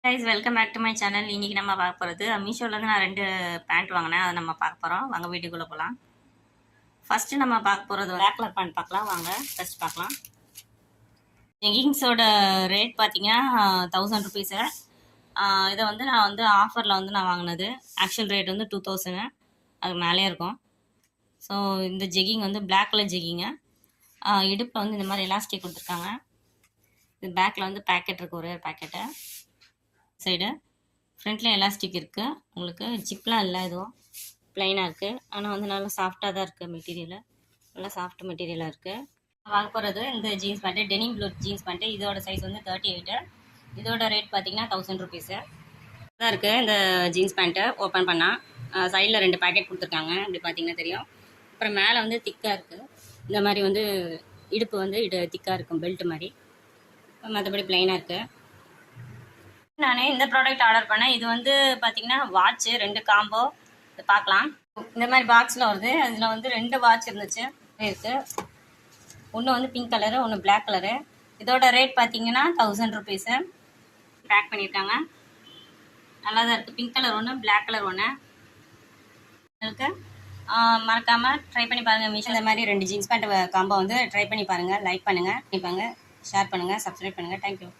Guys welcome back to my channel. இன்னைக்கு நம்ம பார்க்க போகிறது மீஷோலேருந்து நான் 2 பேண்ட் வாங்கினேன். அதை நம்ம பார்க்க போகிறோம். வாங்க வீட்டுக்குள்ளே போகலாம். ஃபஸ்ட்டு நம்ம பார்க்க போகிறது பிளாக் கலர் பேண்ட் பார்க்கலாம். வாங்க ஃபஸ்ட் பார்க்கலாம். லெகிங்ஸோட ரேட் பார்த்தீங்கன்னா 1000 ருபீஸு. இதை வந்து நான் வந்து ஆஃபரில் வந்து நான் வாங்கினது. ஆக்சுவல் ரேட் வந்து 2000, அது மேலே இருக்கும். ஸோ இந்த ஜெகிங் வந்து பிளாக் கலர் ஜெகிங்கு. இடுப்பில் வந்து இந்த மாதிரி எலாஸ்டிக் கொடுத்துருக்காங்க. இது பேக்கில் வந்து பேக்கெட் இருக்குது, ஒரே ஒரு பேக்கெட்டு. சைடு ஃப்ரண்ட்டில் எலாஸ்டிக் இருக்குது. உங்களுக்கு ஜிப்லாம் இல்லை, எதுவும் ப்ளைனாக இருக்குது. ஆனால் வந்து நல்லா சாஃப்டாக தான் இருக்குது. மெட்டீரியல் நல்லா சாஃப்ட் மெட்டீரியலாக இருக்குது. வாங்க போகிறது இந்த jeans pant, denim blue jeans pant. இதோட சைஸ் வந்து 38. இதோட ரேட் பார்த்தீங்கன்னா 1000 ருபீஸு தான் இருக்குது. இந்த ஜீன்ஸ் பேண்ட்டு ஓப்பன் பண்ணால் சைடில் 2 பேக்கெட் கொடுத்துருக்காங்க. இப்படி பார்த்தீங்கன்னா தெரியும். அப்புறம் மேலே வந்து திக்காக இருக்குது. இந்த மாதிரி வந்து இடுப்பு வந்து திக்காக இருக்கும், பெல்ட் மாதிரி. மற்றபடி ப்ளைனாக இருக்குது. நான் இந்த ப்ராடக்ட் ஆர்டர் பண்ணேன். இது வந்து பார்த்தீங்கன்னா வாட்ச்சு 2 காம்போ. இது பார்க்கலாம். இந்த மாதிரி பாக்ஸில் வருது. அதில் வந்து 2 வாட்ச் இருந்துச்சு இருக்குது. ஒன்று வந்து பிங்க் கலரு, ஒன்று பிளாக் கலரு. இதோட ரேட் பார்த்தீங்கன்னா 1000 ருபீஸு. பேக் பண்ணியிருக்காங்க. நல்லா தான் இருக்குது. பிங்க் கலர் ஒன்று, பிளாக் கலர் ஒன்று இருக்குது. மறக்காமல் ட்ரை பண்ணி பாருங்கள். மீஷோ இந்த மாதிரி 2 ஜீன்ஸ் பேண்ட் காம்போ வந்து ட்ரை பண்ணி பாருங்கள். லைக் பண்ணுங்கள், ஷேர் பண்ணுங்கள், சப்ஸ்கிரைப் பண்ணுங்கள். தேங்க்யூ.